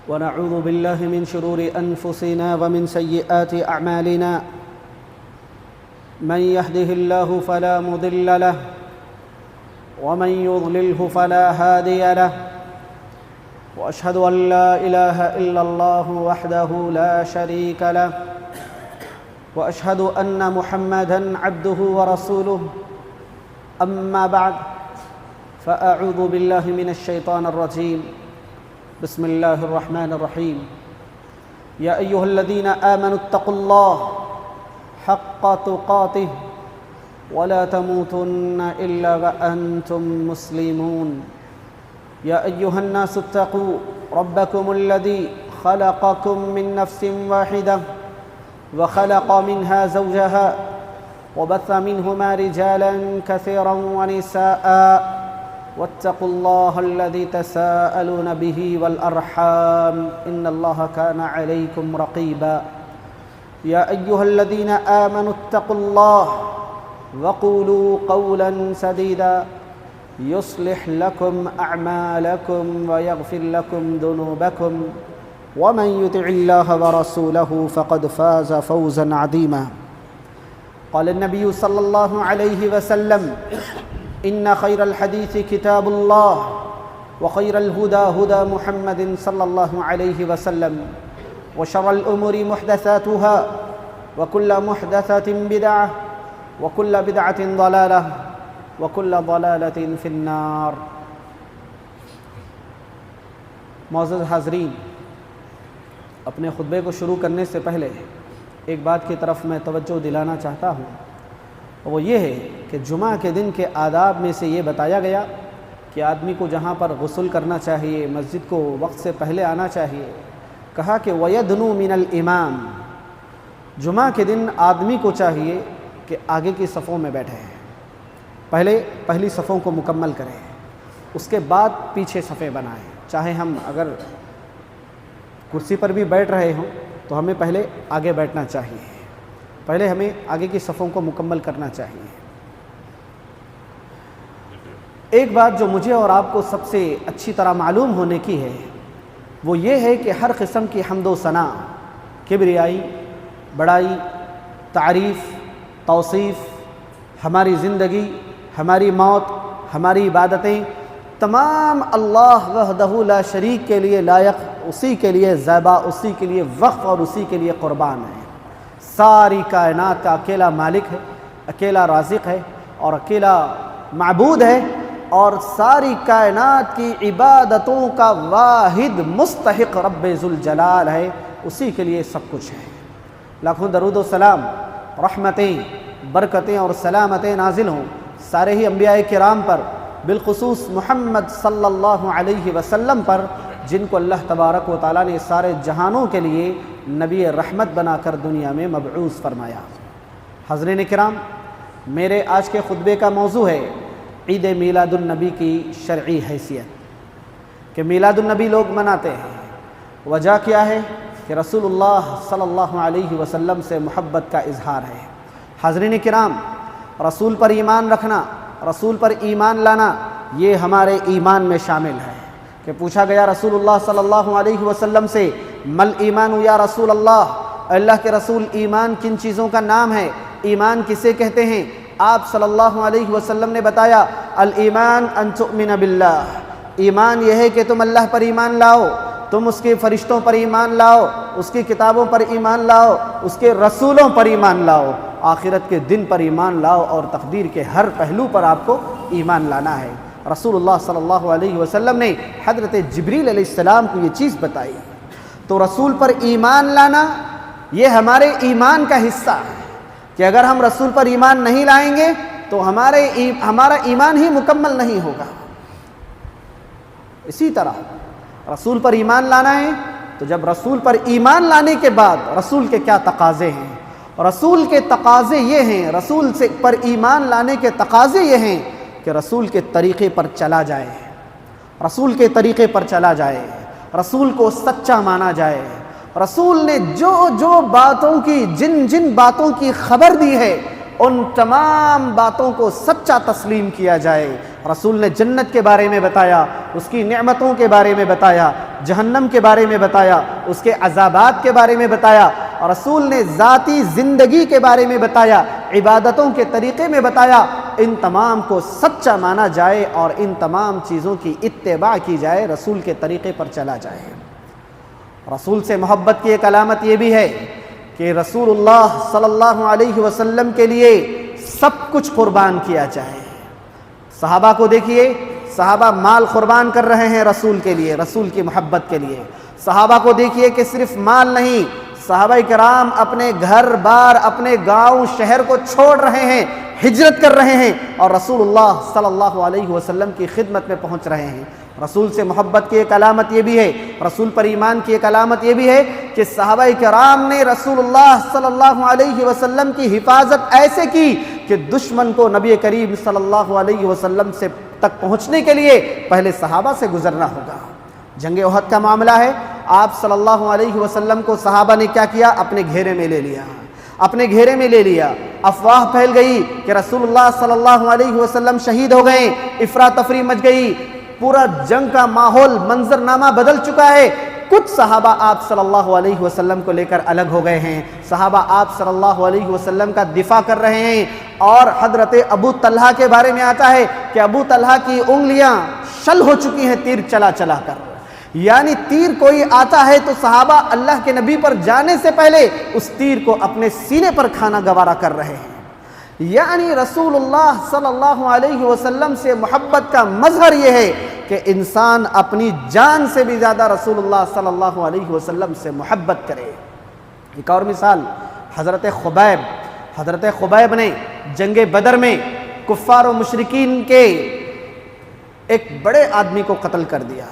ونعوذ بالله من شرور أنفسنا ومن سيئات أعمالنا من يهده الله فلا مضل له ومن يضلله فلا هادي له وأشهد أن لا إله إلا الله وحده لا شريك له وأشهد أن محمدًا عبده ورسوله أما بعد فأعوذ بالله من الشيطان الرجيم بسم الله الرحمن الرحيم يا أيها الذين آمنوا اتقوا الله حق تقاته ولا تموتن إلا وأنتم مسلمون يا أيها الناس اتقوا ربكم الذي خلقكم من نفس واحدة وخلق منها زوجها وبث منهما رجالا كثيرا ونساء واتقوا الله الذي تساءلون به والأرحام إن الله كان عليكم رقيبا يا أيها الذين آمنوا اتقوا الله وقولوا قولا سديدا يصلح لكم أعمالكم ويغفر لكم ذنوبكم ومن يطع الله ورسوله فقد فاز فوزا عظيما قال النبي صلى الله عليه وسلم إن خير الحديث كتاب الله وخير الهدى هدى محمد صلى الله عليه وسلم وشر الأمور محدثاتها وكل محدثة بدعة وكل بدعة ضلالة وكل ضلالة في النار. معزز حاضرین، اپنے خطبے کو شروع کرنے سے پہلے ایک بات کی طرف میں توجہ دلانا چاہتا ہوں، وہ یہ ہے کہ جمعہ کے دن کے آداب میں سے یہ بتایا گیا کہ آدمی کو جہاں پر غسل کرنا چاہیے، مسجد کو وقت سے پہلے آنا چاہیے. کہا کہ وَيَدْنُو مِنَ الْإِمَامِ، جمعہ کے دن آدمی کو چاہیے کہ آگے کی صفوں میں بیٹھے، پہلی صفوں کو مکمل کریں، اس کے بعد پیچھے صفیں بنائیں. چاہے ہم اگر کرسی پر بھی بیٹھ رہے ہوں تو ہمیں پہلے آگے بیٹھنا چاہیے، پہلے ہمیں آگے کی صفوں کو مکمل کرنا چاہیے. ایک بات جو مجھے اور آپ کو سب سے اچھی طرح معلوم ہونے کی ہے وہ یہ ہے کہ ہر قسم کی حمد و ثنا، کبریائی، بڑائی، تعریف، توصیف، ہماری زندگی، ہماری موت، ہماری عبادتیں تمام اللہ وحدہ لا شریک کے لیے لائق، اسی کے لیے زیبا، اسی کے لیے وقف اور اسی کے لیے قربان ہے. ساری کائنات کا اکیلا مالک ہے، اکیلا رازق ہے اور اکیلا معبود ہے، اور ساری کائنات کی عبادتوں کا واحد مستحق رب ذوالجلال ہے، اسی کے لیے سب کچھ ہے. لاکھوں درود و سلام، رحمتیں، برکتیں اور سلامتیں نازل ہوں سارے ہی انبیاء کرام پر، بالخصوص محمد صلی اللہ علیہ وسلم پر، جن کو اللہ تبارک و تعالیٰ نے سارے جہانوں کے لیے نبی رحمت بنا کر دنیا میں مبعوث فرمایا. حضرین کرام، میرے آج کے خطبے کا موضوع ہے عید میلاد النبی کی شرعی حیثیت، کہ میلاد النبی لوگ مناتے ہیں. وجہ کیا ہے؟ کہ رسول اللہ صلی اللہ علیہ وسلم سے محبت کا اظہار ہے. حضرین کرام، رسول پر ایمان رکھنا، رسول پر ایمان لانا، یہ ہمارے ایمان میں شامل ہے. کہ پوچھا گیا رسول اللہ صلی اللہ علیہ وسلم سے مل ایمان یا رسول اللہ کے رسول، ایمان کن چیزوں کا نام ہے، ایمان کسے کہتے ہیں؟ آپ صلی اللہ علیہ وسلم نے بتایا الایمان ان تؤمن باللہ، ایمان یہ ہے کہ تم اللہ پر ایمان لاؤ، تم اس کے فرشتوں پر ایمان لاؤ، اس کی کتابوں پر ایمان لاؤ، اس کے رسولوں پر ایمان لاؤ، آخرت کے دن پر ایمان لاؤ، اور تقدیر کے ہر پہلو پر آپ کو ایمان لانا ہے. رسول اللہ صلی اللہ علیہ وسلم نے حضرت جبریل علیہ السلام کو یہ چیز بتائی. تو رسول پر ایمان لانا یہ ہمارے ایمان کا حصہ ہے، کہ اگر ہم رسول پر ایمان نہیں لائیں گے تو ہمارا ایمان ہی مکمل نہیں ہوگا. اسی طرح رسول پر ایمان لانا ہے تو جب رسول پر ایمان لانے کے بعد رسول کے کیا تقاضے ہیں؟ رسول کے تقاضے یہ ہیں، رسول سے پر ایمان لانے کے تقاضے یہ ہیں کہ رسول کے طریقے پر چلا جائے، رسول کے طریقے پر چلا جائے، رسول کو سچا مانا جائے، رسول نے جو جو باتوں کی جن باتوں کی خبر دی ہے ان تمام باتوں کو سچا تسلیم کیا جائے. رسول نے جنت کے بارے میں بتایا، اس کی نعمتوں کے بارے میں بتایا، جہنم کے بارے میں بتایا، اس کے عذابات کے بارے میں بتایا، اور رسول نے ذاتی زندگی کے بارے میں بتایا، عبادتوں کے طریقے میں بتایا، ان تمام کو سچا مانا جائے اور ان تمام چیزوں کی اتباع کی جائے، رسول کے طریقے پر چلا جائے۔ رسول سے محبت کی ایک علامت یہ بھی ہے کہ رسول اللہ صلی اللہ علیہ وسلم کے لیے سب کچھ قربان کیا جائے۔ صحابہ کو دیکھیے، صحابہ مال قربان کر رہے ہیں رسول کے لیے، رسول کی محبت کے لیے۔ صحابہ کو دیکھیے کہ صرف مال نہیں، صحابہ کرام اپنے گھر بار، اپنے گاؤں شہر کو چھوڑ رہے ہیں، ہجرت کر رہے ہیں اور رسول اللہ صلی اللہ علیہ وسلم کی خدمت میں پہنچ رہے ہیں۔ رسول سے محبت کی ایک علامت یہ بھی ہے، رسول پر ایمان کی ایک علامت یہ بھی ہے کہ صحابہ کرام نے رسول اللہ صلی اللہ علیہ وسلم کی حفاظت ایسے کی کہ دشمن کو نبی کریم صلی اللہ علیہ وسلم سے تک پہنچنے کے لیے پہلے صحابہ سے گزرنا ہوگا۔ جنگ احد کا معاملہ ہے، آپ صلی اللہ علیہ وسلم کو صحابہ نے کیا کیا؟ اپنے گھیرے میں لے لیا، اپنے گھیرے میں لے لیا۔ افواہ پھیل گئی کہ رسول اللہ صلی اللہ علیہ وسلم شہید ہو گئے، افراتفری مچ گئی، پورا جنگ کا ماحول منظرنامہ بدل چکا ہے۔ کچھ صحابہ آپ صلی اللہ علیہ وسلم کو لے کر الگ ہو گئے ہیں، صحابہ آپ صلی اللہ علیہ وسلم کا دفاع کر رہے ہیں، اور حضرت ابو طلحہ کے بارے میں آتا ہے کہ ابو طلحہ کی انگلیاں شل ہو چکی ہیں تیر چلا چلا کر، یعنی تیر کوئی آتا ہے تو صحابہ اللہ کے نبی پر جانے سے پہلے اس تیر کو اپنے سینے پر کھانا گوارا کر رہے ہیں۔ یعنی رسول اللہ صلی اللہ علیہ وسلم سے محبت کا مظہر یہ ہے کہ انسان اپنی جان سے بھی زیادہ رسول اللہ صلی اللہ علیہ وسلم سے محبت کرے۔ ایک اور مثال حضرت خبیب نے جنگ بدر میں کفار و مشرکین کے ایک بڑے آدمی کو قتل کر دیا۔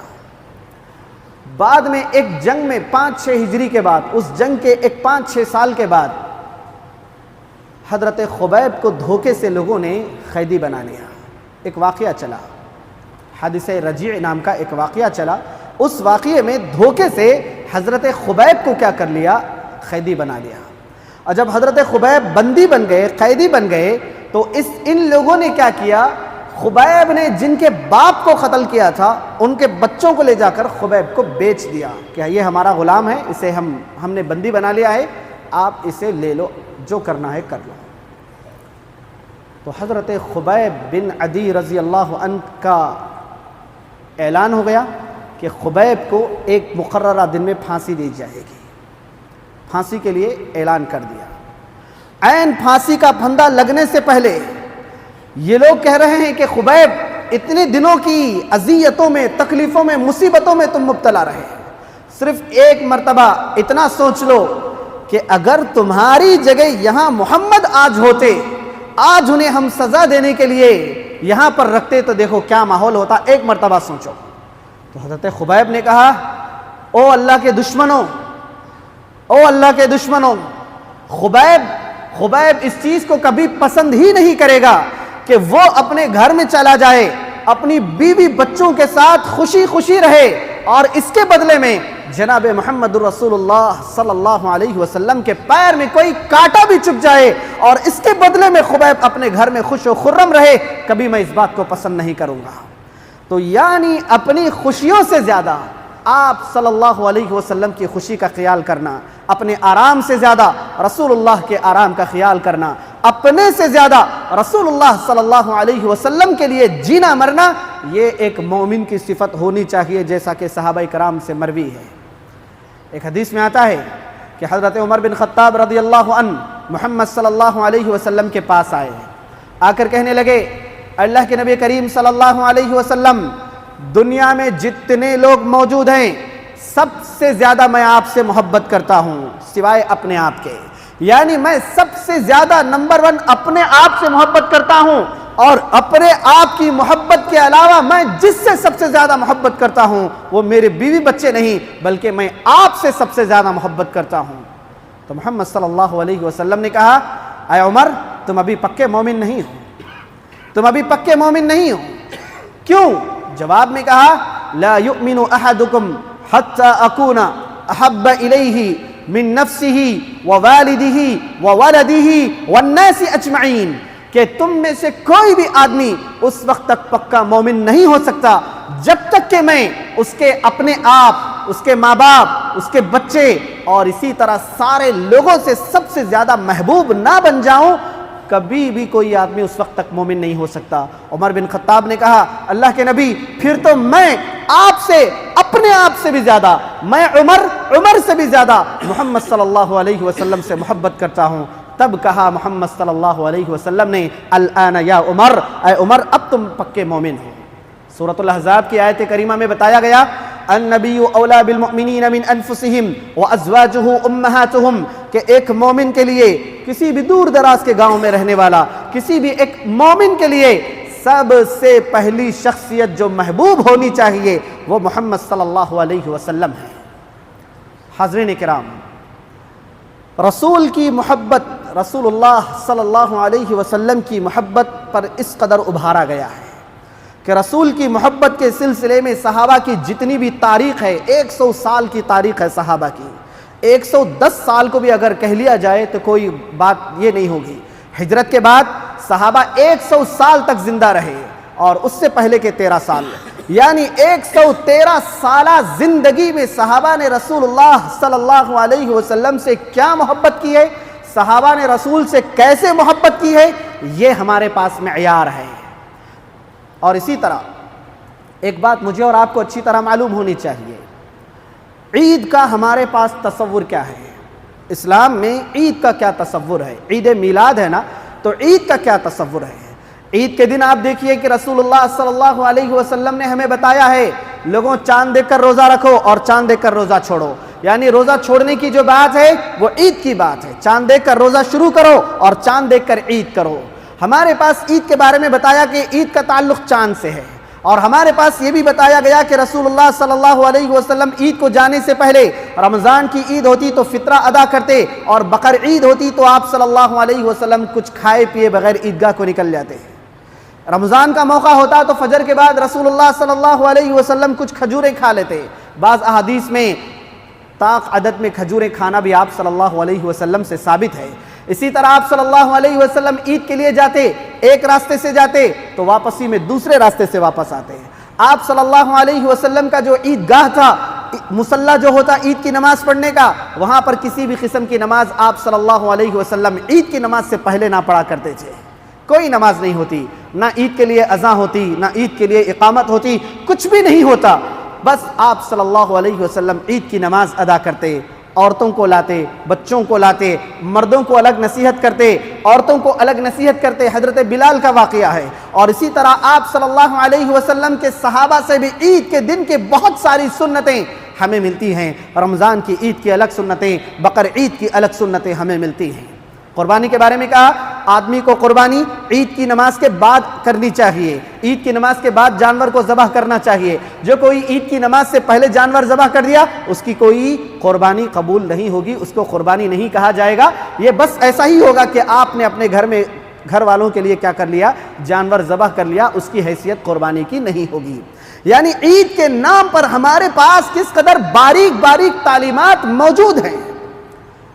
بعد میں ایک جنگ میں 5-6 ہجری کے بعد، اس جنگ کے ایک 5-6 سال کے بعد حضرت خبیب کو دھوکے سے لوگوں نے قیدی بنا لیا۔ ایک واقعہ چلا، حادثہ رجیع نام کا ایک واقعہ چلا، اس واقعے میں دھوکے سے حضرت خبیب کو کیا کر لیا؟ قیدی بنا لیا۔ اور جب حضرت خبیب بندی بن گئے، قیدی بن گئے، تو ان لوگوں نے کیا کیا؟ خبیب نے جن کے باپ کو قتل کیا تھا ان کے بچوں کو لے جا کر خبیب کو بیچ دیا کہ یہ ہمارا غلام ہے، اسے ہم نے بندی بنا لیا ہے، آپ اسے لے لو، جو کرنا ہے کر لو۔ تو حضرت خبیب بن عدی رضی اللہ عنہ کا اعلان ہو گیا کہ خبیب کو ایک مقررہ دن میں پھانسی دی جائے گی۔ پھانسی کے لیے اعلان کر دیا۔ عین پھانسی کا پھندا لگنے سے پہلے یہ لوگ کہہ رہے ہیں کہ خبیب اتنے دنوں کی اذیتوں میں، تکلیفوں میں، مصیبتوں میں تم مبتلا رہے، صرف ایک مرتبہ اتنا سوچ لو کہ اگر تمہاری جگہ یہاں محمد آج ہوتے، آج انہیں ہم سزا دینے کے لیے یہاں پر رکھتے تو دیکھو کیا ماحول ہوتا، ایک مرتبہ سوچو۔ تو حضرت خبیب نے کہا، او اللہ کے دشمنوں، او اللہ کے دشمنوں، خبیب اس چیز کو کبھی پسند ہی نہیں کرے گا کہ وہ اپنے گھر میں چلا جائے، اپنی بیوی بچوں کے ساتھ خوشی خوشی رہے، اور اس کے بدلے میں جناب محمد رسول اللہ صلی اللہ علیہ وسلم کے پیر میں کوئی کانٹا بھی چبھ جائے اور اس کے بدلے میں خبیب اپنے گھر میں خوش و خرم رہے، کبھی میں اس بات کو پسند نہیں کروں گا۔ تو یعنی اپنی خوشیوں سے زیادہ آپ صلی اللہ علیہ وسلم کی خوشی کا خیال کرنا، اپنے آرام سے زیادہ رسول اللہ کے آرام کا خیال کرنا، اپنے سے زیادہ رسول اللہ صلی اللہ علیہ وسلم کے لیے جینا مرنا، یہ ایک مومن کی صفت ہونی چاہیے، جیسا کہ صحابہ کرام سے مروی ہے۔ ایک حدیث میں آتا ہے کہ حضرت عمر بن خطاب رضی اللہ عنہ محمد صلی اللہ علیہ وسلم کے پاس آئے، آ کر کہنے لگے، اللہ کے نبی کریم صلی اللہ علیہ وسلم، دنیا میں جتنے لوگ موجود ہیں سب سے زیادہ میں آپ سے محبت کرتا ہوں سوائے اپنے آپ کے، یعنی میں سب سے زیادہ نمبر 1 اپنے آپ سے محبت کرتا ہوں، اور اپنے آپ کی محبت کے علاوہ میں جس سے سب سے زیادہ محبت کرتا ہوں وہ میرے بیوی بچے نہیں بلکہ میں آپ سے سب سے زیادہ محبت کرتا ہوں۔ تو محمد صلی اللہ علیہ وسلم نے کہا، اے عمر، تم ابھی پکے مومن نہیں ہو، تم ابھی پکے مومن نہیں ہو۔ کیوں؟ جواب میں کہا، لا یؤمن احدکم حتی اکون احب الیہ من نفسہ ووالدہ وولدہ والناس اجمعین، کہ تم میں سے کوئی بھی آدمی اس وقت تک پکا مومن نہیں ہو سکتا جب تک کہ میں اس کے اپنے آپ، اس کے ماں باپ، اس کے بچے اور اسی طرح سارے لوگوں سے سب سے زیادہ محبوب نہ بن جاؤں، کبھی بھی کوئی آدمی اس وقت تک مومن نہیں ہو سکتا۔ عمر بن خطاب نے کہا اللہ کے نبی پھر تو میں آپ سے، اپنے آپ سے بھی زیادہ، میں عمر سے بھی زیادہ محمد صلی اللہ علیہ وسلم سے محبت کرتا ہوں۔ تب کہا محمد صلی اللہ علیہ وسلم نے الآن یا عمر، اے عمر اب تم پکے مومن ہو۔ سورۃ الاحزاب کی آیت کریمہ میں بتایا گیا النبی اولا بالمؤمنین من انفسہم وازواجہ امہاتہم، کہ ایک مومن کے لیے، کسی بھی دور دراز کے گاؤں میں رہنے والا کسی بھی ایک مومن کے لیے سب سے پہلی شخصیت جو محبوب ہونی چاہیے وہ محمد صلی اللہ علیہ وسلم ہے۔ حاضرین کرام، رسول کی محبت، رسول اللہ صلی اللہ علیہ وسلم کی محبت پر اس قدر ابھارا گیا ہے کہ رسول کی محبت کے سلسلے میں صحابہ کی جتنی بھی تاریخ ہے، 100 سال کی تاریخ ہے صحابہ کی، 110 سال کو بھی اگر کہہ لیا جائے تو کوئی بات یہ نہیں ہوگی۔ ہجرت کے بعد صحابہ 100 سال تک زندہ رہے اور اس سے پہلے کے 13 سال، یعنی 113 سالہ زندگی میں صحابہ نے رسول اللہ صلی اللہ علیہ وسلم سے کیا محبت کی ہے، صحابہ نے رسول سے کیسے محبت کی ہے، یہ ہمارے پاس معیار ہے۔ اور اسی طرح ایک بات مجھے اور آپ کو اچھی طرح معلوم ہونی چاہیے، عید کا ہمارے پاس تصور کیا ہے؟ اسلام میں عید کا کیا تصور ہے؟ عید میلاد ہے نا، تو عید کا کیا تصور ہے؟ عید کے دن آپ دیکھیے کہ رسول اللہ صلی اللہ علیہ وسلم نے ہمیں بتایا ہے لوگوں چاند دیکھ کر روزہ رکھو اور چاند دیکھ کر روزہ چھوڑو، یعنی روزہ چھوڑنے کی جو بات ہے وہ عید کی بات ہے، چاند دیکھ کر روزہ شروع کرو اور چاند دیکھ کر عید کرو۔ ہمارے پاس عید کے بارے میں بتایا کہ عید کا تعلق چاند سے ہے، اور ہمارے پاس یہ بھی بتایا گیا کہ رسول اللہ صلی اللہ علیہ وسلم عید کو جانے سے پہلے رمضان کی عید ہوتی تو فطرہ ادا کرتے، اور بقر عید ہوتی تو آپ صلی اللہ علیہ وسلم کچھ کھائے پیے بغیر عیدگاہ کو نکل جاتے ہیں۔ رمضان کا موقع ہوتا تو فجر کے بعد رسول اللہ صلی اللہ علیہ وسلم کچھ کھجوریں کھا لیتے، بعض احادیث میں طاق عدد میں کھجوریں کھانا بھی آپ صلی اللہ علیہ وسلم سے ثابت ہے۔ اسی طرح آپ صلی اللہ علیہ وسلم عید کے لیے جاتے، ایک راستے سے جاتے تو واپسی میں دوسرے راستے سے واپس آتے ہیں۔ آپ صلی اللہ علیہ وسلم کا جو عیدگاہ تھا، مصلی جو ہوتا عید کی نماز پڑھنے کا، وہاں پر کسی بھی قسم کی نماز آپ صلی اللہ علیہ وسلم عید کی نماز سے پہلے نہ پڑھا کرتے تھے، کوئی نماز نہیں ہوتی، نہ عید کے لیے اذان ہوتی، نہ عید کے لیے اقامت ہوتی، کچھ بھی نہیں ہوتا، بس آپ صلی اللہ علیہ وسلم عید کی نماز ادا کرتے، عورتوں کو لاتے، بچوں کو لاتے، مردوں کو الگ نصیحت کرتے، عورتوں کو الگ نصیحت کرتے۔ حضرت بلال کا واقعہ ہے۔ اور اسی طرح آپ صلی اللہ علیہ وسلم کے صحابہ سے بھی عید کے دن کے بہت ساری سنتیں ہمیں ملتی ہیں، رمضان کی عید کی الگ سنتیں، بقر عید کی الگ سنتیں ہمیں ملتی ہیں۔ قربانی کے بارے میں کہا آدمی کو قربانی عید کی نماز کے بعد کرنی چاہیے، عید کی نماز کے بعد جانور کو ذبح کرنا چاہیے۔ جو کوئی عید کی نماز سے پہلے جانور ذبح کر دیا اس کی کوئی قربانی قبول نہیں ہوگی، اس کو قربانی نہیں کہا جائے گا۔ یہ بس ایسا ہی ہوگا کہ آپ نے اپنے گھر والوں کے لیے کیا کر لیا، جانور ذبح کر لیا، اس کی حیثیت قربانی کی نہیں ہوگی۔ یعنی عید کے نام پر ہمارے پاس کس قدر باریک باریک تعلیمات موجود ہیں۔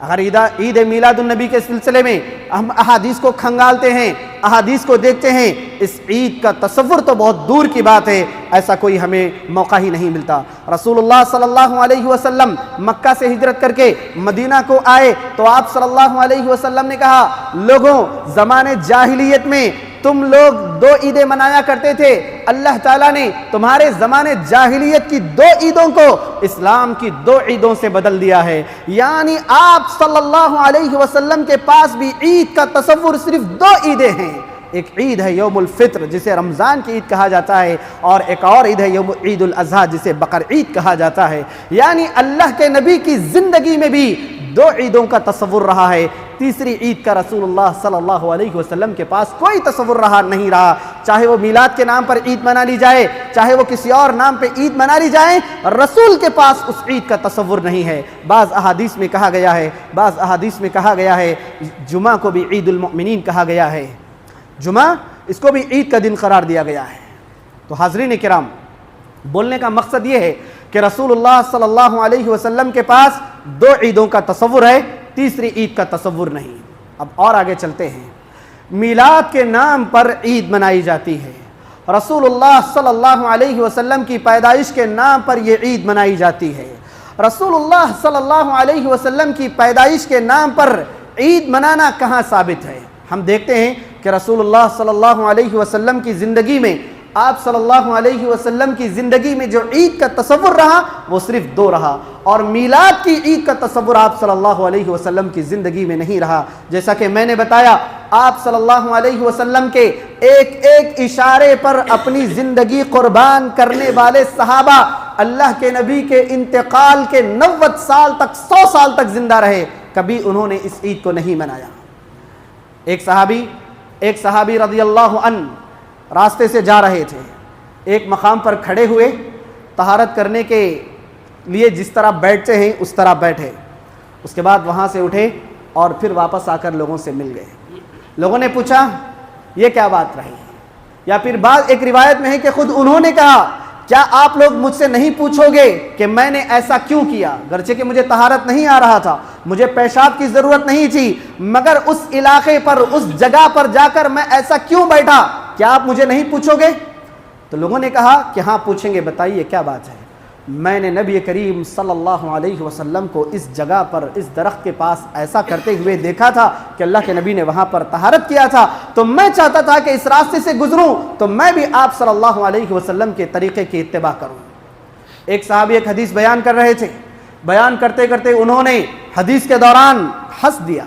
اگر عید میلاد النبی کے سلسلے میں ہم احادیث کو کھنگالتے ہیں، احادیث کو دیکھتے ہیں، اس عید کا تصور تو بہت دور کی بات ہے، ایسا کوئی ہمیں موقع ہی نہیں ملتا۔ رسول اللہ صلی اللہ علیہ وسلم مکہ سے ہجرت کر کے مدینہ کو آئے تو آپ صلی اللہ علیہ وسلم نے کہا لوگوں زمانے جاہلیت میں تم لوگ 2 عیدیں منایا کرتے تھے، اللہ تعالیٰ نے تمہارے زمانے جاہلیت کی 2 عیدوں کو اسلام کی 2 عیدوں سے بدل دیا ہے۔ یعنی آپ صلی اللہ علیہ وسلم کے پاس بھی عید کا تصور صرف 2 عیدیں ہیں، ایک عید ہے یوم الفطر جسے رمضان کی عید کہا جاتا ہے، اور ایک اور عید ہے عید الاضحیٰ جسے بقر عید کہا جاتا ہے۔ یعنی اللہ کے نبی کی زندگی میں بھی 2 عیدوں کا تصور رہا ہے، تیسری عید کا رسول اللہ صلی اللہ علیہ وسلم کے پاس کوئی تصور نہیں رہا، چاہے وہ میلاد کے نام پر عید منا لی جائے، چاہے وہ کسی اور نام پہ عید منا لی جائے، رسول کے پاس اس عید کا تصور نہیں ہے۔ بعض احادیث میں کہا گیا ہے جمعہ کو بھی عید المؤمنین کہا گیا ہے، جمعہ اس کو بھی عید کا دن قرار دیا گیا ہے۔ تو حاضرین کرام، بولنے کا مقصد یہ ہے کہ رسول اللہ صلی اللہ علیہ وسلم کے پاس 2 عیدوں کا تصور ہے، تیسری عید کا تصور نہیں۔ اب اور آگے چلتے ہیں، میلاد کے نام پر عید منائی جاتی ہے، رسول اللہ صلی اللہ علیہ وسلم کی پیدائش کے نام پر یہ عید منائی جاتی ہے۔ رسول اللہ صلی اللہ علیہ وسلم کی پیدائش کے نام پر عید منانا کہاں ثابت ہے؟ ہم دیکھتے ہیں کہ رسول اللہ صلی اللہ علیہ وسلم کی زندگی میں، آپ صلی اللہ علیہ وسلم کی زندگی میں جو عید کا تصور رہا وہ صرف 2 رہا، اور میلاد کی عید کا تصور آپ صلی اللہ علیہ وسلم کی زندگی میں نہیں رہا۔ جیسا کہ میں نے بتایا، آپ صلی اللہ علیہ وسلم کے ایک ایک اشارے پر اپنی زندگی قربان کرنے والے صحابہ اللہ کے نبی کے انتقال کے 90 سال تک، 100 سال تک زندہ رہے، کبھی انہوں نے اس عید کو نہیں منایا۔ ایک صحابی رضی اللہ عنہ راستے سے جا رہے تھے، ایک مقام پر کھڑے ہوئے، طہارت کرنے کے لیے جس طرح بیٹھتے ہیں اس طرح بیٹھے، اس کے بعد وہاں سے اٹھے اور پھر واپس آ کر لوگوں سے مل گئے۔ لوگوں نے پوچھا یہ کیا بات رہی؟ یا پھر بعض ایک روایت میں ہے کہ خود انہوں نے کہا کیا آپ لوگ مجھ سے نہیں پوچھو گے کہ میں نے ایسا کیوں کیا؟ گرچہ کہ مجھے طہارت نہیں آ رہا تھا، مجھے پیشاب کی ضرورت نہیں تھی، مگر اس علاقے پر، اس جگہ پر جا کر میں ایسا کیوں بیٹھا؟ کیا آپ مجھے نہیں پوچھو گے؟ تو لوگوں نے کہا کہ ہاں پوچھیں گے، بتائیے کیا بات ہے؟ میں نے نبی کریم صلی اللہ علیہ وسلم کو اس جگہ پر، اس درخت کے پاس ایسا کرتے ہوئے دیکھا تھا کہ اللہ کے نبی نے وہاں پر طہارت کیا تھا، تو میں چاہتا تھا کہ اس راستے سے گزروں تو میں بھی آپ صلی اللہ علیہ وسلم کے طریقے کی اتباع کروں۔ ایک صحابی ایک حدیث بیان کر رہے تھے، بیان کرتے کرتے انہوں نے حدیث کے دوران ہنس دیا،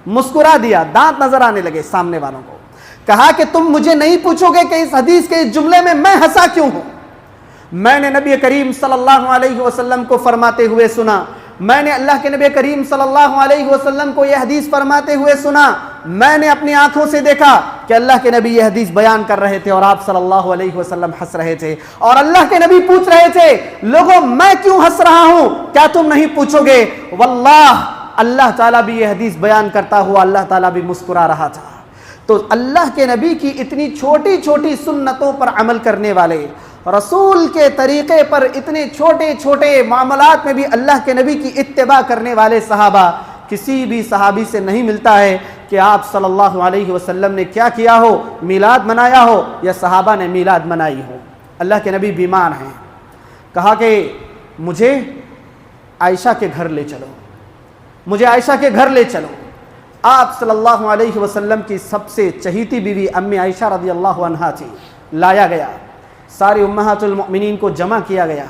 مسکرا دیا، دانت نظر آنے لگے سامنے والوں کو، کہا کہ تم مجھے نہیں پوچھو گے کہ اس حدیث کے اس جملے میں ہنسا کیوں ہوں؟ میں نے نبی کریم صلی اللہ علیہ وسلم کو فرماتے ہوئے سنا، میں نے اللہ کے نبی کریم صلی اللہ علیہ وسلم کو یہ حدیث فرماتے ہوئے سنا، میں نے اپنی آنکھوں سے دیکھا کہ اللہ کے نبی یہ حدیث بیان کر رہے تھے اور آپ صلی اللہ علیہ وسلم ہنس رہے تھے، اور اللہ کے نبی پوچھ رہے تھے لوگوں میں کیوں ہنس رہا ہوں، کیا تم نہیں پوچھو گے؟ واللہ اللہ تعالیٰ بھی یہ حدیث بیان کرتا ہوا اللہ تعالیٰ بھی مسکرا رہا تھا۔ تو اللہ کے نبی کی اتنی چھوٹی چھوٹی سنتوں پر عمل کرنے والے، رسول کے طریقے پر اتنے چھوٹے چھوٹے معاملات میں بھی اللہ کے نبی کی اتباع کرنے والے صحابہ، کسی بھی صحابی سے نہیں ملتا ہے کہ آپ صلی اللہ علیہ وسلم نے کیا کیا ہو، میلاد منایا ہو یا صحابہ نے میلاد منائی ہو۔ اللہ کے نبی بیمار ہیں، کہا کہ مجھے عائشہ کے گھر لے چلو، مجھے عائشہ کے گھر لے چلو۔ آپ صلی اللہ علیہ وسلم کی سب سے چہیتی بیوی امی عائشہ رضی اللہ عنہا تھی، لایا گیا، ساری امہات المؤمنین کو جمع کیا گیا،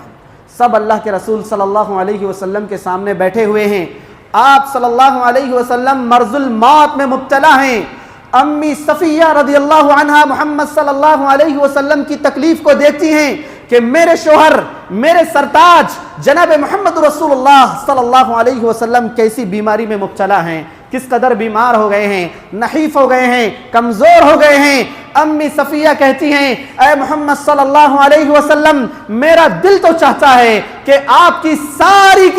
سب اللہ کے رسول صلی اللہ علیہ وسلم کے سامنے بیٹھے ہوئے ہیں، آپ صلی اللہ علیہ وسلم مرض الموت میں مبتلا ہیں، امی صفیہ رضی اللہ عنہا محمد صلی اللہ علیہ وسلم کی تکلیف کو دیکھتی ہیں کہ میرے شوہر، میرے سرتاج جناب محمد رسول اللہ صلی اللہ علیہ وسلم کیسی بیماری میں مبتلا ہیں، کس قدر بیمار ہو گئے ہیں، نحیف ہو گئے ہیں، کمزور ہو گئے ہیں۔ امی صفیہ کہتی ہیں اے محمد صلی اللہ علیہ وسلم میرا دل تو چاہتا ہے کہ آپ کی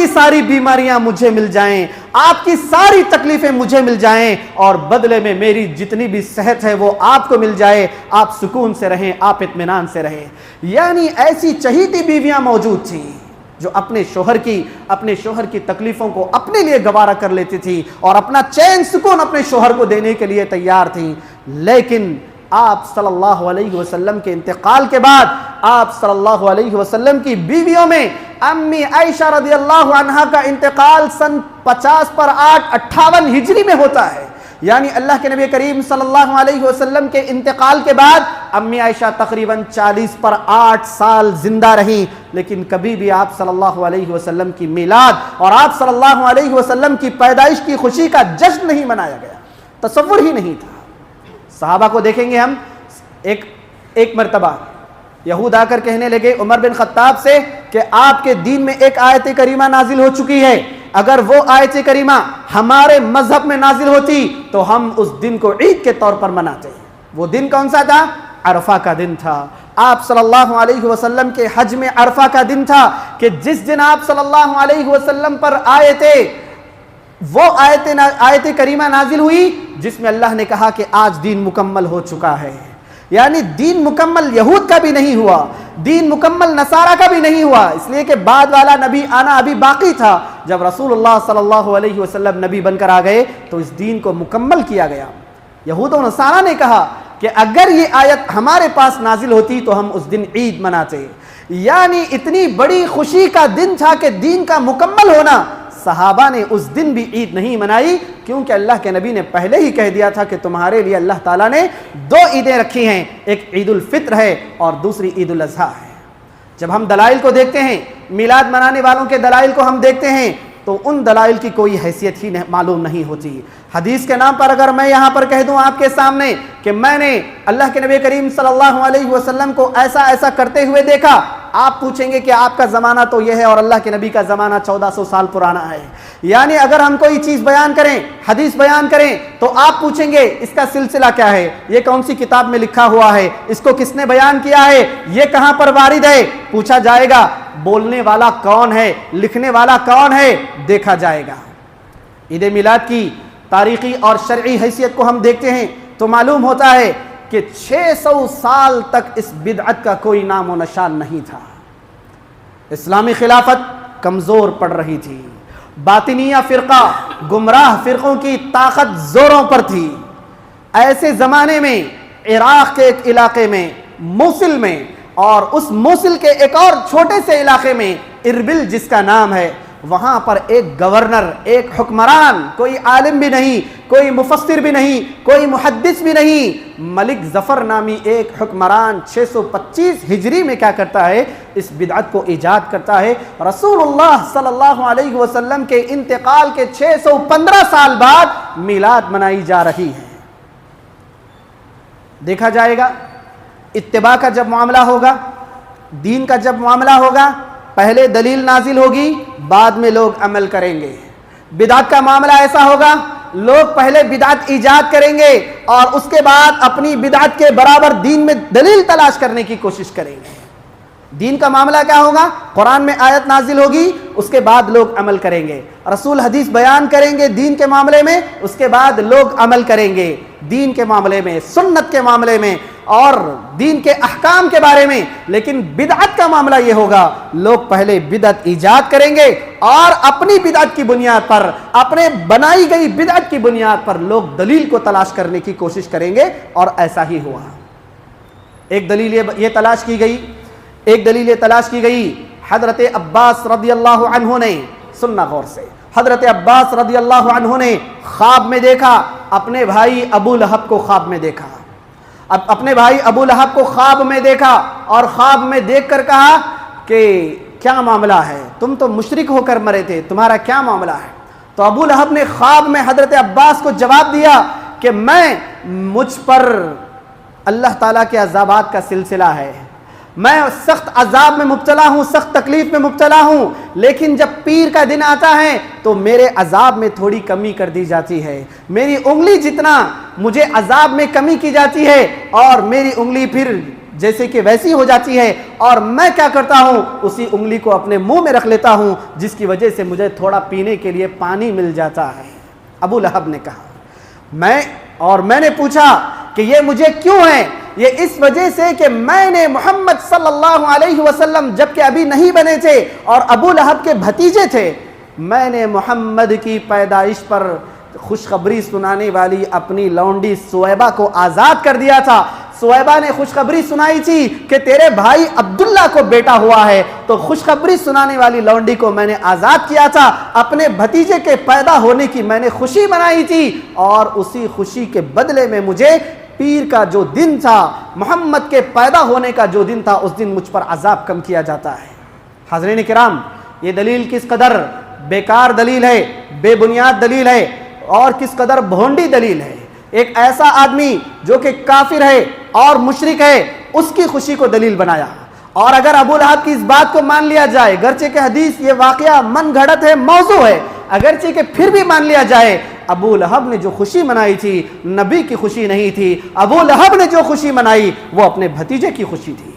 ساری بیماریاں مجھے مل جائیں، آپ کی ساری تکلیفیں مجھے مل جائیں، اور بدلے میں میری جتنی بھی صحت ہے وہ آپ کو مل جائے، آپ سکون سے رہیں، آپ اطمینان سے رہیں۔ یعنی ایسی چہیتی بیویاں موجود تھیں جو اپنے شوہر کی تکلیفوں کو اپنے لیے گوارا کر لیتی تھی اور اپنا چین سکون اپنے شوہر کو دینے کے لیے تیار تھیں۔ لیکن آپ صلی اللہ علیہ وسلم کے انتقال کے بعد آپ صلی اللہ علیہ وسلم کی بیویوں میں امی عائشہ رضی اللہ عنہا کا انتقال سن 50 پر 58 ہجری میں ہوتا ہے، یعنی اللہ کے نبی کریم صلی اللہ علیہ وسلم کے انتقال کے بعد امی عائشہ تقریباً 40 پر 8 سال زندہ رہیں، لیکن کبھی بھی آپ صلی اللہ علیہ وسلم کی میلاد اور آپ صلی اللہ علیہ وسلم کی پیدائش کی خوشی کا جشن نہیں منایا گیا، تصور ہی نہیں تھا۔ صحابہ کو دیکھیں گے ہم، ایک مرتبہ یہود آ کر کہنے لگے عمر بن خطاب سے کہ آپ کے دین میں ایک آیت کریمہ نازل ہو چکی ہے، اگر وہ آیت کریمہ ہمارے مذہب میں نازل ہوتی تو ہم اس دن کو عید کے طور پر مناتے۔ وہ دن کون سا تھا؟ عرفہ کا دن تھا۔ آپ صلی اللہ علیہ وسلم کے حج میں عرفہ کا دن تھا کہ جس دن آپ صلی اللہ علیہ وسلم پر وہ آیت کریمہ نازل ہوئی جس میں اللہ نے کہا کہ آج دین مکمل ہو چکا ہے۔ یعنی دین مکمل یہود کا بھی نہیں ہوا، دین مکمل نصارہ کا بھی نہیں ہوا، اس لیے کہ بعد والا نبی آنا ابھی باقی تھا۔ جب رسول اللہ صلی اللہ علیہ وسلم نبی بن کر آ گئے تو اس دین کو مکمل کیا گیا۔ یہود و نصارہ نے کہا کہ اگر یہ آیت ہمارے پاس نازل ہوتی تو ہم اس دن عید مناتے، یعنی اتنی بڑی خوشی کا دن تھا کہ دین کا مکمل ہونا، صحابہ نے اس دن بھی عید نہیں منائی، کیونکہ اللہ کے نبی نے پہلے ہی کہہ دیا تھا کہ تمہارے لیے اللہ تعالیٰ نے 2 عیدیں رکھی ہیں، ایک عید الفطر ہے اور دوسری عید الاضحیٰ ہے۔ جب ہم دلائل کو دیکھتے ہیں، میلاد منانے والوں کے دلائل کو ہم دیکھتے ہیں، تو ان دلائل کی کوئی حیثیت ہی معلوم نہیں ہوتی۔ حدیث کے نام پر اگر میں یہاں پر کہہ دوں آپ کے سامنے کہ میں نے اللہ کے نبی کریم صلی اللہ علیہ وسلم کو ایسا ایسا کرتے ہوئے دیکھا، آپ پوچھیں گے کہ آپ کا زمانہ تو یہ ہے اور اللہ کے نبی کا زمانہ 1400 سال پرانا ہے۔ یعنی اگر ہم کوئی چیز بیان کریں، حدیث بیان کریں، تو آپ پوچھیں گے اس کا سلسلہ کیا ہے، یہ کون سی کتاب میں لکھا ہوا ہے، اس کو کس نے بیان کیا ہے، یہ کہاں پر وارد ہے، پوچھا جائے گا بولنے والا کون ہے، لکھنے والا کون ہے، دیکھا جائے گا۔ عید میلاد کی تاریخی اور شرعی حیثیت کو ہم دیکھتے ہیں تو معلوم ہوتا ہے کہ 600 سال تک اس بدعت کا کوئی نام و نشان نہیں تھا۔ اسلامی خلافت کمزور پڑ رہی تھی، باطنیہ فرقہ، گمراہ فرقوں کی طاقت زوروں پر تھی۔ ایسے زمانے میں عراق کے ایک علاقے میں، موصل میں، اور اس موصل کے ایک اور چھوٹے سے علاقے میں اربل جس کا نام ہے، وہاں پر ایک گورنر، ایک حکمران، کوئی عالم بھی نہیں، کوئی مفسر بھی نہیں، کوئی محدث بھی نہیں، ملک ظفر نامی ایک حکمران 625 ہجری میں کیا کرتا ہے، اس بدعت کو ایجاد کرتا ہے۔ رسول اللہ صلی اللہ علیہ وسلم کے انتقال کے 615 سال بعد میلاد منائی جا رہی ہے۔ دیکھا جائے گا اتباع کا جب معاملہ ہوگا، دین کا جب معاملہ ہوگا، پہلے دلیل نازل ہوگی، بعد میں لوگ عمل کریں گے۔ بدعت کا معاملہ ایسا ہوگا، لوگ پہلے بدعت ایجاد کریں گے اور اس کے بعد اپنی بدعت کے برابر دین میں دلیل تلاش کرنے کی کوشش کریں گے۔ دین کا معاملہ کیا ہوگا، قرآن میں آیت نازل ہوگی، اس کے بعد لوگ عمل کریں گے، رسول حدیث بیان کریں گے دین کے معاملے میں، اس کے بعد لوگ عمل کریں گے دین کے معاملے میں، سنت کے معاملے میں اور دین کے احکام کے بارے میں۔ لیکن بدعت کا معاملہ یہ ہوگا، لوگ پہلے بدعت ایجاد کریں گے اور اپنی بدعت کی بنیاد پر، اپنے بنائی گئی بدعت کی بنیاد پر لوگ دلیل کو تلاش کرنے کی کوشش کریں گے، اور ایسا ہی ہوا۔ ایک دلیل یہ تلاش کی گئی حضرت عباس رضی اللہ عنہ نے، سننا غور سے، حضرت عباس رضی اللہ عنہ نے خواب میں دیکھا، اپنے بھائی ابو لہب کو خواب میں دیکھا، اپنے بھائی ابو لہب کو خواب میں دیکھا اور خواب میں دیکھ کر کہا کہ کیا معاملہ ہے، تم تو مشرک ہو کر مرے تھے، تمہارا کیا معاملہ ہے؟ تو ابو لہب نے خواب میں حضرت عباس کو جواب دیا کہ مجھ پر اللہ تعالیٰ کے عذابات کا سلسلہ ہے، میں سخت عذاب میں مبتلا ہوں، سخت تکلیف میں مبتلا ہوں، لیکن جب پیر کا دن آتا ہے تو میرے عذاب میں تھوڑی کمی کر دی جاتی ہے، میری انگلی جتنا مجھے عذاب میں کمی کی جاتی ہے اور میری انگلی پھر جیسے کہ ویسی ہو جاتی ہے، اور میں کیا کرتا ہوں، اسی انگلی کو اپنے منہ میں رکھ لیتا ہوں، جس کی وجہ سے مجھے تھوڑا پینے کے لیے پانی مل جاتا ہے۔ ابو لہب نے کہا، میں نے پوچھا کہ یہ مجھے کیوں ہے؟ یہ اس وجہ سے کہ میں نے محمد صلی اللہ علیہ وسلم جبکہ ابھی نہیں بنے تھے اور ابو لہب کے بھتیجے تھے، میں نے محمد کی پیدائش پر خوشخبری سنانے والی اپنی لونڈی سویبہ کو آزاد کر دیا تھا۔ سویبہ نے خوشخبری سنائی تھی کہ تیرے بھائی عبداللہ کو بیٹا ہوا ہے، تو خوشخبری سنانے والی لونڈی کو میں نے آزاد کیا تھا، اپنے بھتیجے کے پیدا ہونے کی میں نے خوشی منائی تھی، اور اسی خوشی کے بدلے میں مجھے پیر کا جو دن تھا، محمد کے پیدا ہونے کا جو دن تھا، اس دن مجھ پر عذاب کم کیا جاتا ہے۔ حاضرین کرام، یہ دلیل کس قدر بیکار دلیل ہے، بے بنیاد دلیل ہے، اور کس قدر بھونڈی دلیل ہے۔ ایک ایسا آدمی جو کہ کافر ہے اور مشرک ہے، اس کی خوشی کو دلیل بنایا۔ اور اگر ابو لہب کی اس بات کو مان لیا جائے، گرچہ کہ حدیث یہ واقعہ من گھڑت ہے، موضوع ہے، اگرچہ کہ پھر بھی مان لیا جائے، ابو لہب نے جو خوشی منائی تھی نبی کی خوشی نہیں تھی، ابو لہب نے جو خوشی منائی وہ اپنے بھتیجے کی خوشی تھی۔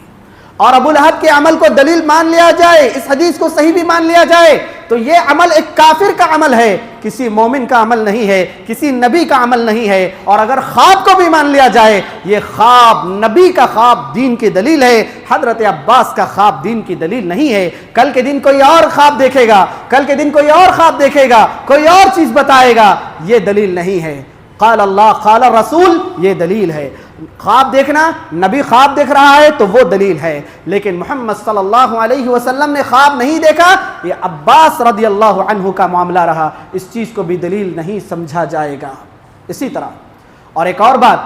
اور ابو لہب کے عمل کو دلیل مان لیا جائے، اس حدیث کو صحیح بھی مان لیا جائے، تو یہ عمل ایک کافر کا عمل ہے، کسی مومن کا عمل نہیں ہے، کسی نبی کا عمل نہیں ہے۔ اور اگر خواب کو بھی مان لیا جائے، یہ خواب نبی کا خواب دین کی دلیل ہے، حضرت عباس کا خواب دین کی دلیل نہیں ہے۔ کل کے دن کوئی اور خواب دیکھے گا، کل کے دن کوئی اور خواب دیکھے گا، کوئی اور چیز بتائے گا، یہ دلیل نہیں ہے۔ قال اللہ قال رسول، یہ دلیل ہے۔ خواب دیکھنا، نبی خواب دیکھ رہا ہے تو وہ دلیل ہے، لیکن محمد صلی اللہ علیہ وسلم نے خواب نہیں دیکھا، یہ عباس رضی اللہ عنہ کا معاملہ رہا، اس چیز کو بھی دلیل نہیں سمجھا جائے گا۔ اسی طرح اور ایک اور بات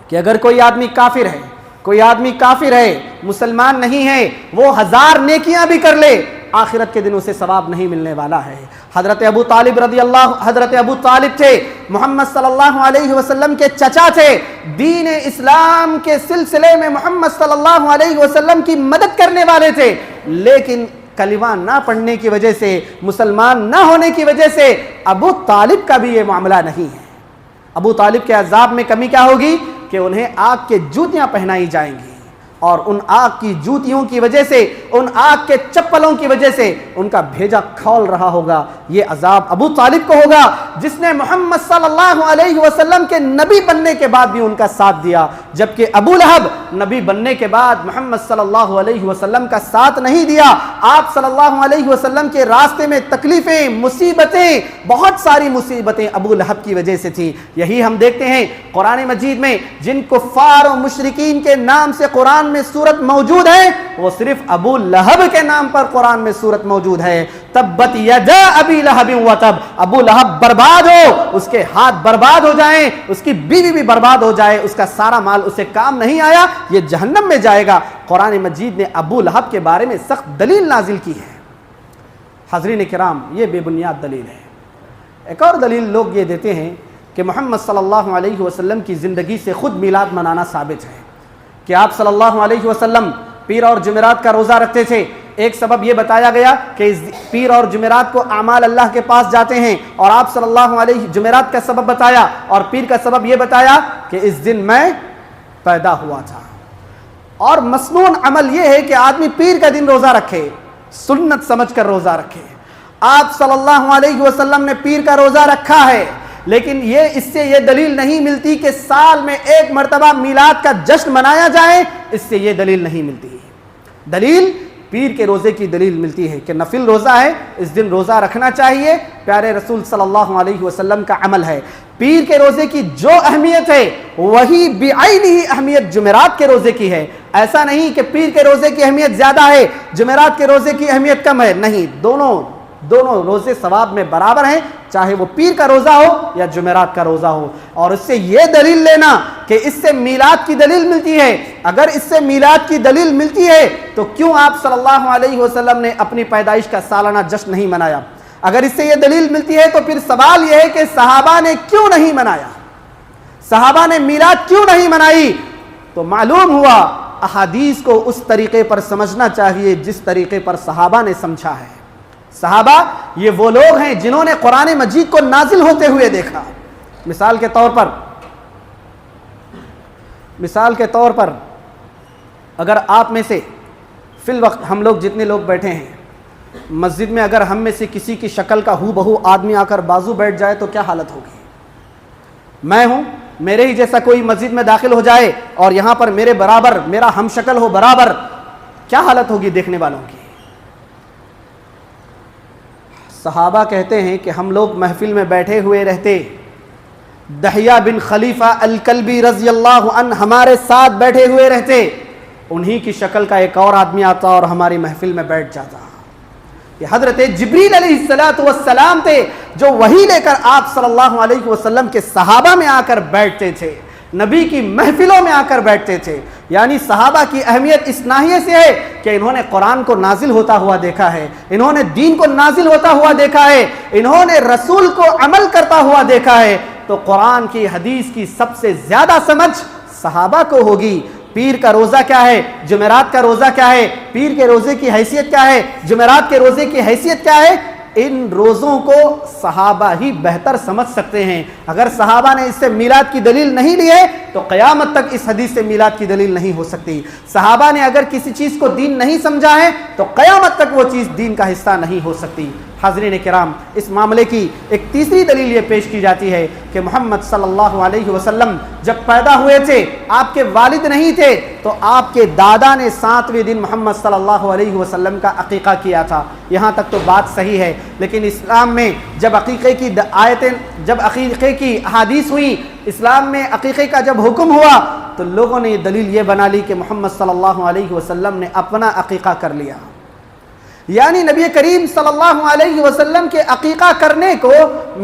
کہ اگر کوئی آدمی کافر ہے، مسلمان نہیں ہے، وہ 1000 نیکیاں بھی کر لے، آخرت کے دن اسے ثواب نہیں ملنے والا ہے۔ حضرت ابو طالب تھے، محمد صلی اللہ علیہ وسلم کے چچا تھے، دین اسلام کے سلسلے میں محمد صلی اللہ علیہ وسلم کی مدد کرنے والے تھے، لیکن کلمہ نہ پڑھنے کی وجہ سے، مسلمان نہ ہونے کی وجہ سے ابو طالب کا بھی یہ معاملہ نہیں ہے۔ ابو طالب کے عذاب میں کمی کیا ہوگی کہ انہیں آگ کے جوتیاں پہنائی جائیں گی، اور ان آگ کی جوتیوں کی وجہ سے، ان آگ کے چپلوں کی وجہ سے ان کا بھیجا کھول رہا ہوگا۔ یہ عذاب ابو طالب کو ہوگا جس نے محمد صلی اللہ علیہ وسلم کے نبی بننے کے بعد بھی ان کا ساتھ دیا، جبکہ ابو لہب نبی بننے کے بعد محمد صلی اللہ علیہ وسلم کا ساتھ نہیں دیا۔ آپ صلی اللہ علیہ وسلم کے راستے میں تکلیفیں، مصیبتیں، بہت ساری مصیبتیں ابو لہب کی وجہ سے تھی۔ یہی ہم دیکھتے ہیں قرآن مجید میں جن کفار و مشرکین کے نام سے قرآن میں سورت موجود ہے، وہ صرف ابو لہب کے نام پر قرآن میں سورت موجود ہے۔ تبت یدا ابی لہب وتب، ابو لہب برباد ہو، اس کے ہاتھ برباد ہو جائیں، اس کی بیوی بھی برباد ہو جائے، اس کا سارا مال اسے کام نہیں آیا، یہ جہنم میں جائے گا۔ قرآن مجید نے ابو لہب کے بارے میں سخت دلیل نازل کی ہے۔ حاضرین کرام، یہ بے بنیاد دلیل ہے۔ ایک اور دلیل لوگ یہ دیتے ہیں کہ محمد صلی اللہ علیہ وسلم کی زندگی سے خود میلاد منانا ثابت ہے، کہ آپ صلی اللہ علیہ وسلم پیر اور جمعرات کا روزہ رکھتے تھے۔ ایک سبب یہ بتایا گیا کہ پیر اور جمعرات کو اعمال اللہ کے پاس جاتے ہیں، اور آپ صلی اللہ علیہ جمعرات کا سبب بتایا، اور پیر کا سبب یہ بتایا کہ اس دن میں پیدا ہوا تھا۔ اور مسنون عمل یہ ہے کہ آدمی پیر کا دن روزہ رکھے، سنت سمجھ کر روزہ رکھے۔ آپ صلی اللہ علیہ وسلم نے پیر کا روزہ رکھا ہے، لیکن اس سے یہ دلیل نہیں ملتی کہ سال میں ایک مرتبہ میلاد کا جشن منایا جائے، اس سے یہ دلیل نہیں ملتی۔ دلیل پیر کے روزے کی دلیل ملتی ہے کہ نفل روزہ ہے، اس دن روزہ رکھنا چاہیے، پیارے رسول صلی اللہ علیہ وسلم کا عمل ہے۔ پیر کے روزے کی جو اہمیت ہے وہی بعینہ اہمیت جمعرات کے روزے کی ہے۔ ایسا نہیں کہ پیر کے روزے کی اہمیت زیادہ ہے، جمعرات کے روزے کی اہمیت کم ہے، نہیں، دونوں روزے ثواب میں برابر ہیں، چاہے وہ پیر کا روزہ ہو یا جمعرات کا روزہ ہو۔ اور اس سے یہ دلیل لینا کہ اس سے میلاد کی دلیل ملتی ہے، اگر اس سے میلاد کی دلیل ملتی ہے تو کیوں آپ صلی اللہ علیہ وسلم نے اپنی پیدائش کا سالانہ جشن نہیں منایا؟ اگر اس سے یہ دلیل ملتی ہے تو پھر سوال یہ ہے کہ صحابہ نے کیوں نہیں منایا، صحابہ نے میلاد کیوں نہیں منائی؟ تو معلوم ہوا احادیث کو اس طریقے پر سمجھنا چاہیے جس طریقے پر صحابہ نے سمجھا ہے۔ صحابہ یہ وہ لوگ ہیں جنہوں نے قرآن مجید کو نازل ہوتے ہوئے دیکھا۔ مثال کے طور پر اگر آپ میں سے فی الوقت ہم لوگ جتنے لوگ بیٹھے ہیں مسجد میں، اگر ہم میں سے کسی کی شکل کا ہو بہو آدمی آ کر بازو بیٹھ جائے تو کیا حالت ہوگی؟ میں ہوں، میرے ہی جیسا کوئی مسجد میں داخل ہو جائے اور یہاں پر میرے برابر میرا ہم شکل ہو برابر، کیا حالت ہوگی دیکھنے والوں کی؟ صحابہ کہتے ہیں کہ ہم لوگ محفل میں بیٹھے ہوئے رہتے، دحیہ بن خلیفہ الکلبی رضی اللہ عنہ ہمارے ساتھ بیٹھے ہوئے رہتے، انہی کی شکل کا ایک اور آدمی آتا اور ہماری محفل میں بیٹھ جاتا۔ یہ حضرت جبریل علیہ السلام تھے جو وحی لے کر آپ صلی اللہ علیہ وسلم کے صحابہ میں آ کر بیٹھتے تھے، نبی کی محفلوں میں آ کر بیٹھتے تھے۔ یعنی صحابہ کی اہمیت اس ناحیے سے ہے کہ انہوں نے قرآن کو نازل ہوتا ہوا دیکھا ہے، انہوں نے دین کو نازل ہوتا ہوا دیکھا ہے، انہوں نے رسول کو عمل کرتا ہوا دیکھا ہے، تو قرآن کی حدیث کی سب سے زیادہ سمجھ صحابہ کو ہوگی۔ پیر کا روزہ کیا ہے، جمعرات کا روزہ کیا ہے، پیر کے روزے کی حیثیت کیا ہے، جمعرات کے روزے کی حیثیت کیا ہے، ان روزوں کو صحابہ ہی بہتر سمجھ سکتے ہیں۔ اگر صحابہ نے اس سے میلاد کی دلیل نہیں لی ہے تو قیامت تک اس حدیث سے میلاد کی دلیل نہیں ہو سکتی۔ صحابہ نے اگر کسی چیز کو دین نہیں سمجھا ہے تو قیامت تک وہ چیز دین کا حصہ نہیں ہو سکتی۔ حاضرین کرام، اس معاملے کی ایک تیسری دلیل یہ پیش کی جاتی ہے کہ محمد صلی اللہ علیہ وسلم جب پیدا ہوئے تھے، آپ کے والد نہیں تھے، تو آپ کے دادا نے 7ویں دن محمد صلی اللہ علیہ وسلم کا عقیقہ کیا تھا۔ یہاں تک تو بات صحیح ہے، لیکن اسلام میں جب عقیقے کی احادیث ہوئی، اسلام میں عقیقے کا جب حکم ہوا تو لوگوں نے یہ دلیل یہ بنا لی کہ محمد صلی اللہ علیہ وسلم نے اپنا عقیقہ کر لیا، یعنی نبی کریم صلی اللہ علیہ وسلم کے عقیقہ کرنے کو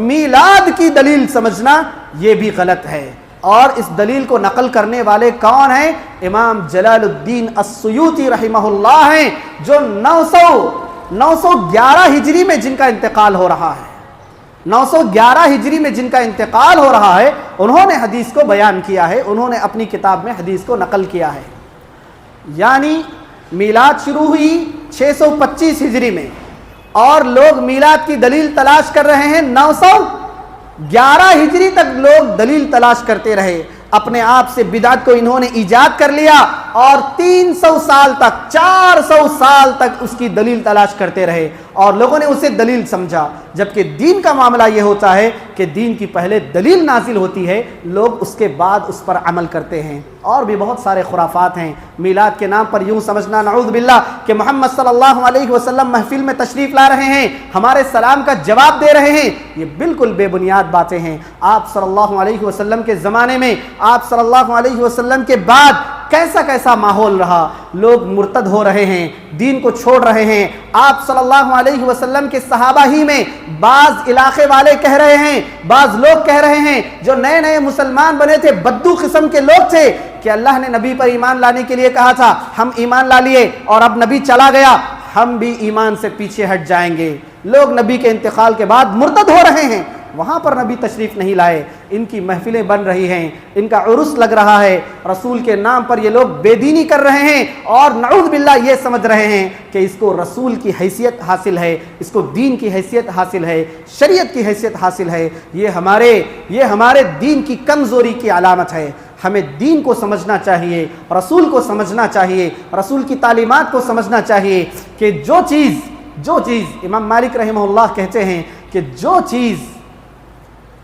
میلاد کی دلیل سمجھنا یہ بھی غلط ہے۔ اور اس دلیل کو نقل کرنے والے کون ہیں؟ امام جلال الدین السیوطی رحمہ اللہ ہیں، جو 911 ہجری میں جن کا انتقال ہو رہا ہے، 911 ہجری میں جن کا انتقال ہو رہا ہے، انہوں نے حدیث کو بیان کیا ہے، انہوں نے اپنی کتاب میں حدیث کو نقل کیا ہے۔ یعنی میلاد شروع ہوئی 625 ہجری میں، اور لوگ میلاد کی دلیل تلاش کر رہے ہیں 911 ہجری تک لوگ دلیل تلاش کرتے رہے، اپنے آپ سے بدعت کو انہوں نے ایجاد کر لیا، اور 300 سال تک 400 سال تک اس کی دلیل تلاش کرتے رہے، اور لوگوں نے اسے دلیل سمجھا، جبکہ دین کا معاملہ یہ ہوتا ہے کہ دین کی پہلے دلیل نازل ہوتی ہے، لوگ اس کے بعد اس پر عمل کرتے ہیں۔ اور بھی بہت سارے خرافات ہیں میلاد کے نام پر، یوں سمجھنا نعوذ باللہ کہ محمد صلی اللہ علیہ وسلم محفل میں تشریف لا رہے ہیں، ہمارے سلام کا جواب دے رہے ہیں، یہ بالکل بے بنیاد باتیں ہیں۔ آپ صلی اللہ علیہ وسلم کے زمانے میں، آپ صلی اللہ علیہ وسلم کے بعد کیسا کیسا ماحول رہا، لوگ مرتد ہو رہے ہیں، دین کو چھوڑ رہے ہیں۔ آپ صلی اللہ علیہ وسلم کے صحابہ ہی میں بعض علاقے والے کہہ رہے ہیں، بعض لوگ کہہ رہے ہیں جو نئے نئے مسلمان بنے تھے، بدو قسم کے لوگ تھے، کہ اللہ نے نبی پر ایمان لانے کے لیے کہا تھا، ہم ایمان لا لیے اور اب نبی چلا گیا، ہم بھی ایمان سے پیچھے ہٹ جائیں گے۔ لوگ نبی کے انتقال کے بعد مرتد ہو رہے ہیں، وہاں پر نبی تشریف نہیں لائے، ان کی محفلیں بن رہی ہیں، ان کا عرس لگ رہا ہے، رسول کے نام پر یہ لوگ بے دینی کر رہے ہیں، اور نعوذ باللہ یہ سمجھ رہے ہیں کہ اس کو رسول کی حیثیت حاصل ہے، اس کو دین کی حیثیت حاصل ہے، شریعت کی حیثیت حاصل ہے۔ یہ ہمارے دین کی کمزوری کی علامت ہے۔ ہمیں دین کو سمجھنا چاہیے، رسول کو سمجھنا چاہیے، رسول کی تعلیمات کو سمجھنا چاہیے، کہ جو چیز امام مالک رحمہ اللہ کہتے ہیں کہ جو چیز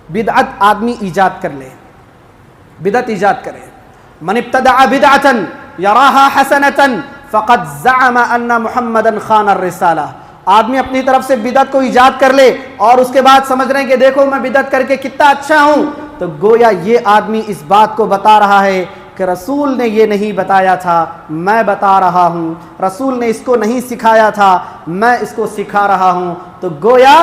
بدعت آدمی ایجاد کر لے، بدعت ایجاد کرے، من ابتدع بدعتا یراہا حسنتا فقد زعم ان محمدا خان الرسالہ۔ آدمی اپنی طرف سے بدعت کو ایجاد کر لے اور اس کے بعد سمجھ رہے ہیں کہ دیکھو میں بدعت کر کے کتنا اچھا ہوں، تو گویا یہ آدمی اس بات کو بتا رہا ہے کہ رسول نے یہ نہیں بتایا تھا، میں بتا رہا ہوں، رسول نے اس کو نہیں سکھایا تھا، میں اس کو سکھا رہا ہوں، تو گویا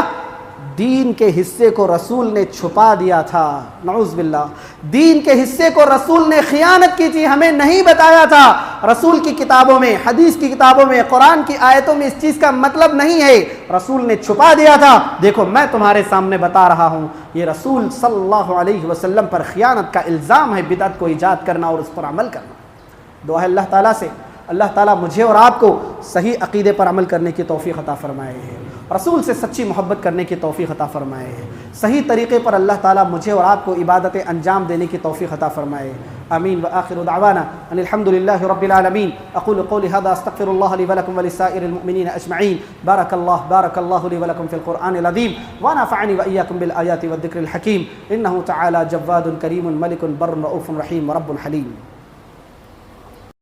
دین کے حصے کو رسول نے چھپا دیا تھا، نعوذ باللہ، دین کے حصے کو رسول نے خیانت کی تھی، ہمیں نہیں بتایا تھا، رسول کی کتابوں میں، حدیث کی کتابوں میں، قرآن کی آیتوں میں اس چیز کا مطلب نہیں ہے، رسول نے چھپا دیا تھا، دیکھو میں تمہارے سامنے بتا رہا ہوں۔ یہ رسول صلی اللہ علیہ وسلم پر خیانت کا الزام ہے، بدعت کو ایجاد کرنا اور اس پر عمل کرنا۔ دعا ہے اللہ تعالیٰ سے، اللہ تعالیٰ مجھے اور آپ کو صحیح عقیدے پر عمل کرنے کی توفیق عطا فرمائے ہے، رسول سے سچی محبت کرنے کی توفیق عطا فرمائے ہے، صحیح طریقے پر اللہ تعالیٰ مجھے اور آپ کو عبادتیں انجام دینے کی توفیق عطا فرمائے۔ آمین وآخر دعوانا ان الحمد للہ رب العالمین۔ اقول قولی هذا استغفر اللہ لی ولکم ولسائر المؤمنین اجمعین۔ بارک اللہ لی ولکم فی القرآن العظیم ونفعنی وإیاکم بالآیات والذکر الحکیم۔ انہ تعالی جواد کریم ملک بر رؤوف رحیم ورب حلیم۔